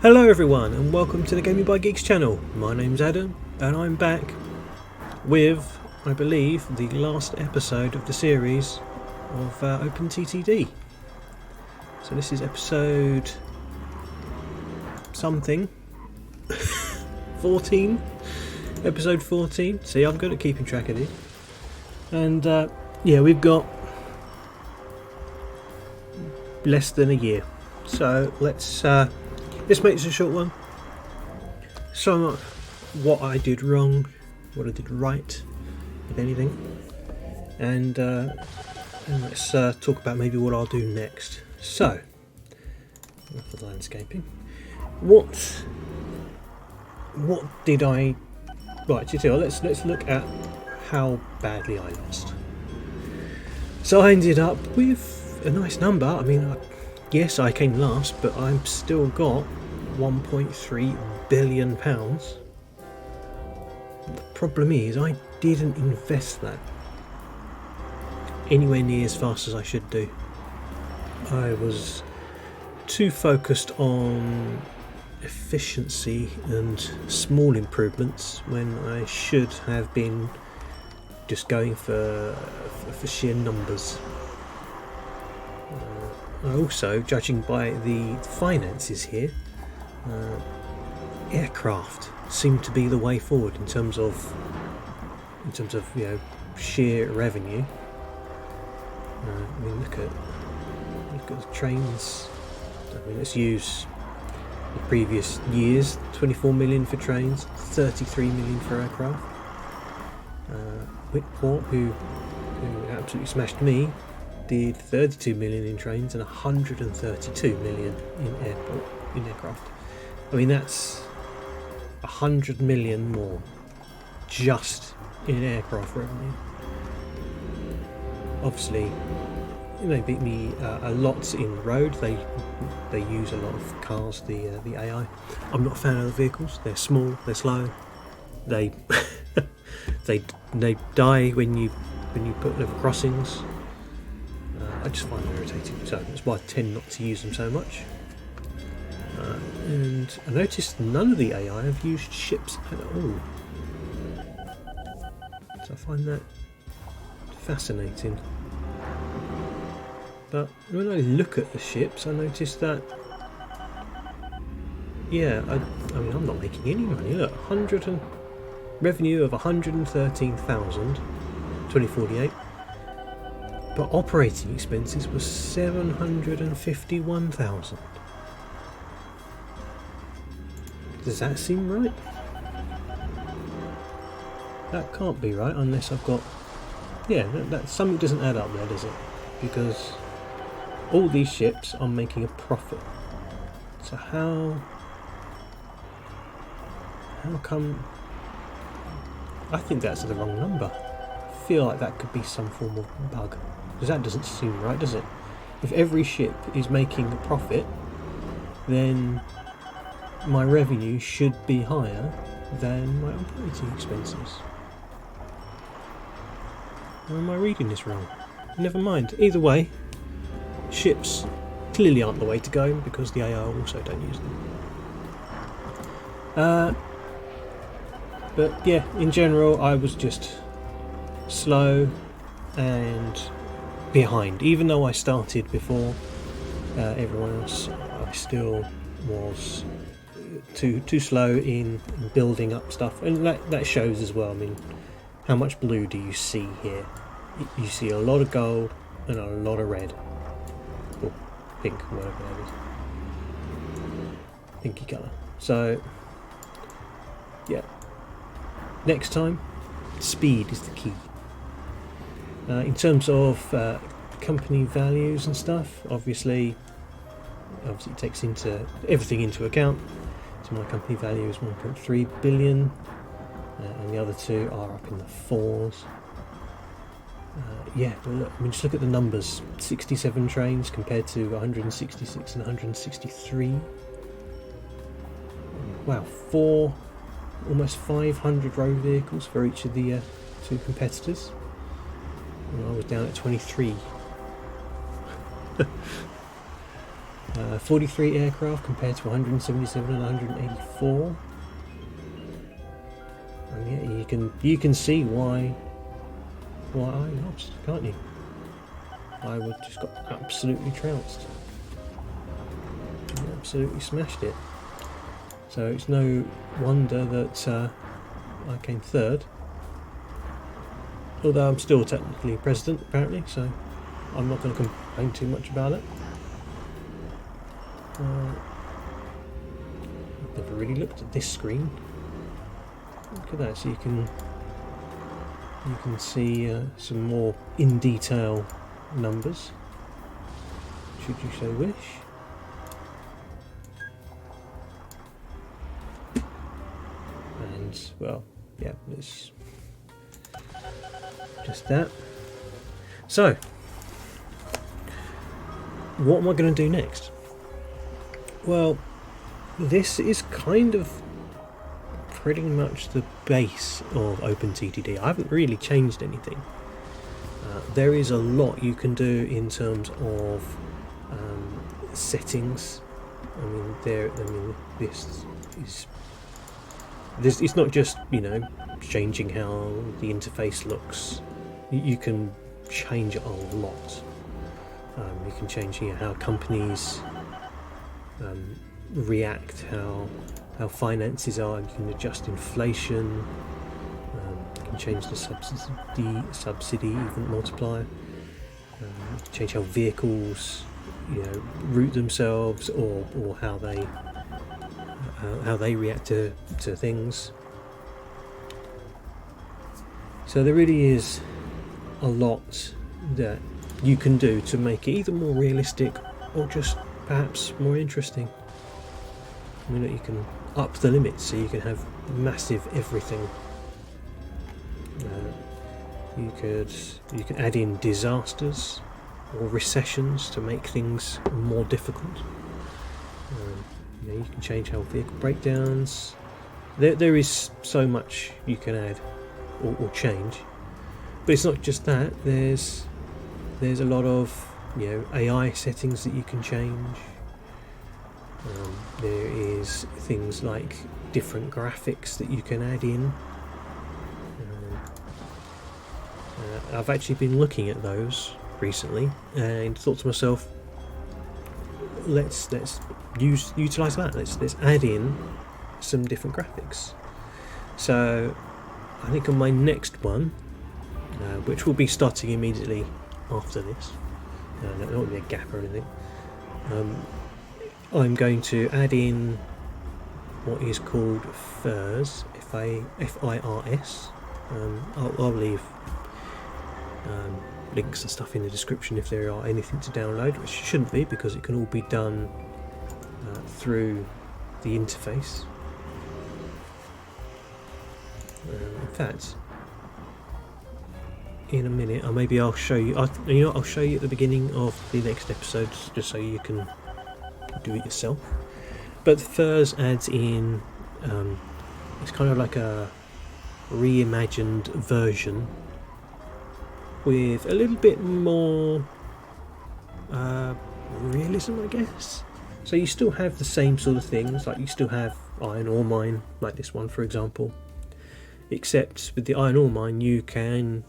Hello everyone and welcome to the Gaming by Geeks channel. My name's Adam and I'm back with, I believe, the last episode of the series of OpenTTD. So this is episode something 14, episode 14. See, I'm good at keeping track of it. And yeah, we've got less than a year. So let's make this a short one. Sum up what I did wrong, what I did right, if anything, and let's talk about maybe what I'll do next. So, enough of landscaping. What did I? Right, let's look at how badly I lost. So I ended up with a nice number. I mean, yes, I came last, but I've still got £1.3 billion. The problem is I didn't invest that anywhere near as fast as I should do. I was too focused on efficiency and small improvements when I should have been just going for sheer numbers. Also, judging by the finances here, aircraft seem to be the way forward in terms of sheer revenue. I mean, look at the trains. I mean, let's use the previous years: 24 million for trains, 33 million for aircraft. Whitport, who absolutely smashed me, did 32 million in trains and 132 million in aircraft. I mean, that's 100 million more just in aircraft revenue. Obviously, they beat me a lot in road. They use a lot of cars. The AI. I'm not a fan of the vehicles. They're small. They're slow. They they die when you put level crossings. I just find them irritating, so that's why I tend not to use them so much. And I noticed none of the AI have used ships at all, so I find that fascinating. But when I look at the ships, I notice that, yeah, I mean, I'm not making any money. Look, revenue of 113,000, 2048. But operating expenses was 751,000. Does that seem right? That can't be right unless I've got... Yeah, that something doesn't add up there, does it? Because all these ships are making a profit. So how come... I think that's the wrong number. I feel like that could be some form of bug. Because that doesn't seem right, does it? If every ship is making a profit, then my revenue should be higher than my operating expenses. Or am I reading this wrong? Never mind. Either way, ships clearly aren't the way to go because the AI also don't use them. But yeah, in general, I was just slow and behind. Even though I started before everyone else, I still was too slow in building up stuff, and that shows as well. I mean, how much blue do you see here? You see a lot of gold and a lot of red, or pink, whatever that is, pinky colour. So yeah, next time, speed is the key. In terms of company values and stuff, obviously it takes everything into account. So my company value is 1.3 billion, and the other two are up in the fours. Yeah, well, look, I mean, just look at the numbers: 67 trains compared to 166 and 163. Wow, almost 500 road vehicles for each of the two competitors. And I was down at 23. 43 aircraft compared to 177 and 184. And yeah, you can see why I lost, can't you? I would just got absolutely trounced. Absolutely smashed it. So it's no wonder that I came third. Although I'm still technically president, apparently, so I'm not going to complain too much about it. I've never really looked at this screen. Look at that, so you can see some more in detail numbers, should you so wish. And well, yeah, it's just that. So, what am I going to do next? Well, this is kind of pretty much the base of OpenTTD. I haven't really changed anything. There is a lot you can do in terms of settings. This it's not just, you know, changing how the interface looks. You can change a lot. You can change, you know, how companies react, how finances are. You can adjust inflation. You can change the subsidy even multiplier. Change how vehicles, you know, route themselves, or how they react to things. So there really is a lot that you can do to make it either more realistic or just perhaps more interesting. I mean, you can up the limits so you can have massive everything. You can add in disasters or recessions to make things more difficult. You can change how vehicle breakdowns. There is so much you can add or change, but it's not just that. There's a lot of, you know, AI settings that you can change. There is things like different graphics that you can add in. I've actually been looking at those recently and thought to myself, let's utilize that. Let's add in some different graphics. So I think on my next one, which will be starting immediately after this, there won't be a gap or anything, I'm going to add in what is called FIRS, F-I-R-S. I'll leave links and stuff in the description if there are anything to download, which shouldn't be, because it can all be done through the interface. In fact, in a minute, I'll show you. I'll show you at the beginning of the next episode, just so you can do it yourself. But FIRS adds in, it's kind of like a reimagined version with a little bit more realism, I guess. So you still have the same sort of things, like you still have iron ore mine, like this one for example, except with the iron ore mine you can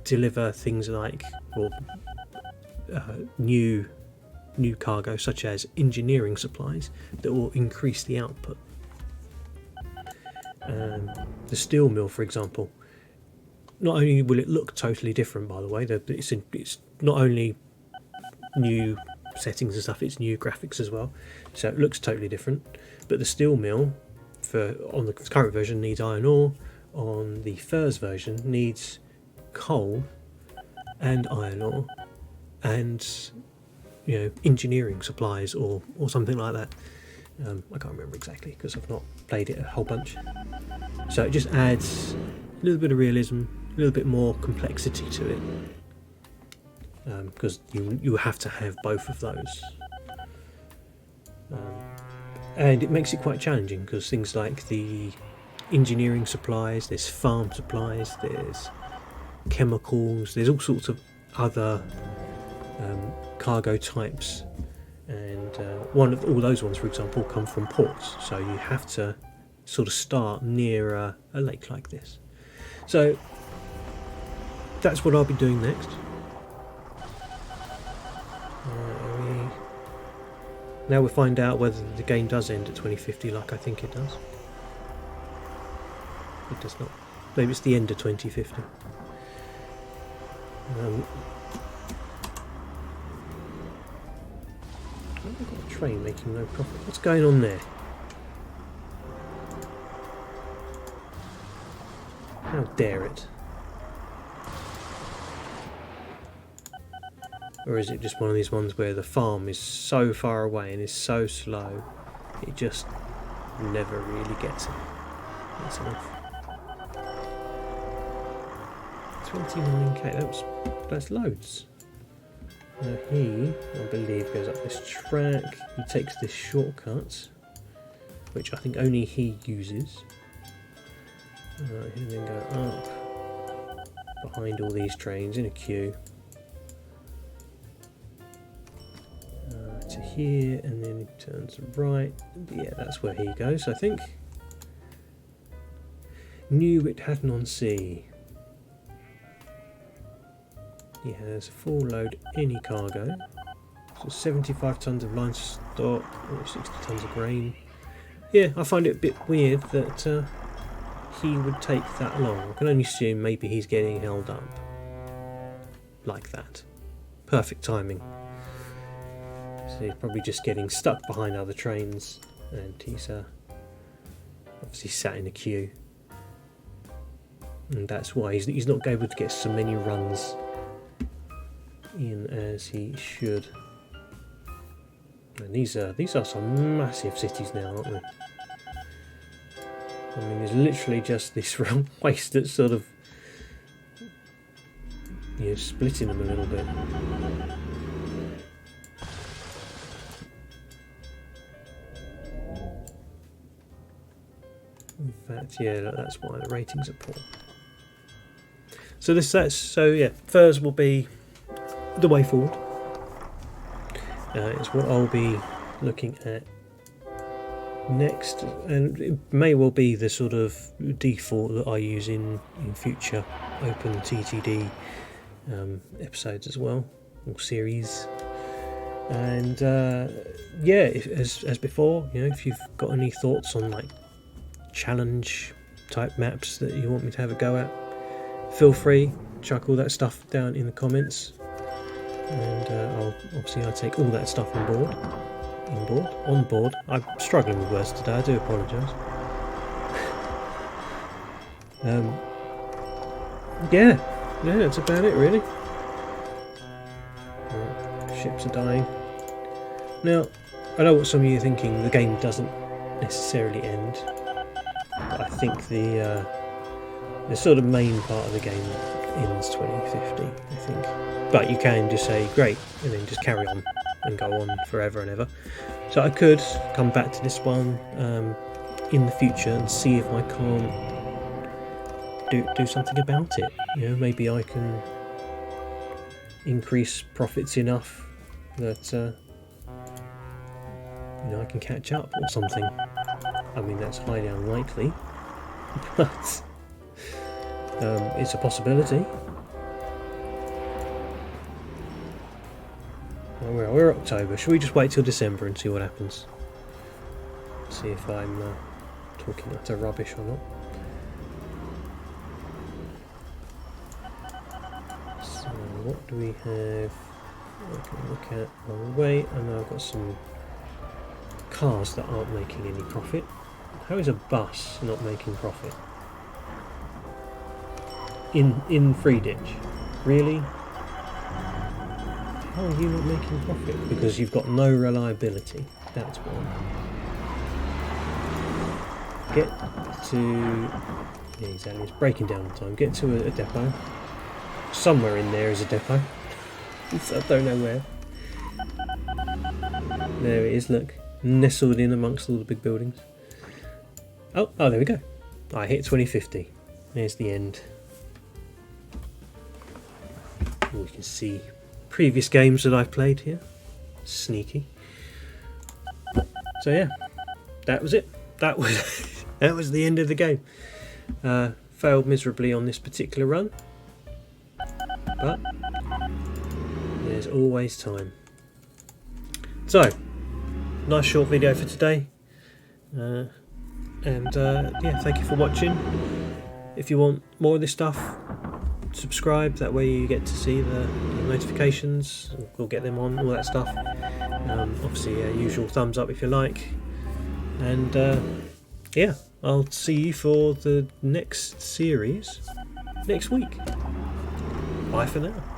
deliver things like, or new cargo, such as engineering supplies that will increase the output. The steel mill, for example, not only will it look totally different, by the way, it's not only new settings and stuff, it's new graphics as well, so it looks totally different. But the steel mill on the current version needs iron ore, on the FIRS version needs coal and iron ore and, you know, engineering supplies or something like that. I can't remember exactly because I've not played it a whole bunch. So it just adds a little bit of realism, a little bit more complexity to it, because you have to have both of those. And it makes it quite challenging because things like the engineering supplies, there's farm supplies, there's chemicals, there's all sorts of other cargo types, and one of all those ones, for example, come from ports, so you have to sort of start near a lake like this. So that's what I'll be doing next. Now we'll find out whether the game does end at 2050 like I think it does. It does not. Maybe it's the end of 2050. I've got a train making no profit. What's going on there? How dare it? Or is it just one of these ones where the farm is so far away and is so slow, it just never really gets it? That's enough. 29k, that's loads. Now he, I believe, goes up this track. He takes this shortcut, which I think only he uses. He'll then go up behind all these trains in a queue to here, and then he turns right. Yeah, that's where he goes, I think. New Withaton-on-Sea. He has a full load any cargo. So 75 tons of line stock, or 60 tons of grain. Yeah, I find it a bit weird that he would take that long. I can only assume maybe he's getting held up like that. Perfect timing. So he's probably just getting stuck behind other trains, and he's obviously sat in a queue, and that's why he's not able to get so many runs in as he should. And these are some massive cities now, aren't they? I mean, there's literally just this realm waste that's sort of, you know, splitting them a little bit. In fact, yeah, that's why the ratings are poor. So yeah, Furs will be the way forward. It's what I'll be looking at next, and it may well be the sort of default that I use in future OpenTTD episodes as well, or series. And yeah, as before, you know, if you've got any thoughts on like challenge type maps that you want me to have a go at, feel free, chuck all that stuff down in the comments, and I'll take all that stuff on board. I'm struggling with words today, I do apologise. Yeah, that's about it really. Ships are dying. Now, I know what some of you are thinking, the game doesn't necessarily end, but I think the sort of main part of the game ends 2050, I think. But you can just say great and then just carry on and go on forever and ever. So I could come back to this one in the future and see if I can't do something about it. You know, maybe I can increase profits enough that you know, I can catch up or something. I mean, that's highly unlikely, but it's a possibility. We're October. Should we just wait till December and see what happens? See if I'm talking utter rubbish or not. So what do we have? I can look at on the way. I know I've got some cars that aren't making any profit. How is a bus not making profit? In Free Ditch? Really? How are you not making profit? Because you've got no reliability. That's why. Get to... yeah, exactly. It's breaking down the time. Get to a depot. Somewhere in there is a depot. I don't know where. There it is, look. Nestled in amongst all the big buildings. Oh, there we go. I hit 2050. There's the end. We can see previous games that I've played here. Sneaky. So yeah, that was it. That was that was the end of the game. Failed miserably on this particular run, but there's always time. So, nice short video for today, yeah, thank you for watching. If you want more of this stuff, subscribe, that way you get to see the notifications, we'll get them on, all that stuff. Obviously usual thumbs up if you like, and yeah, I'll see you for the next series next week. Bye for now.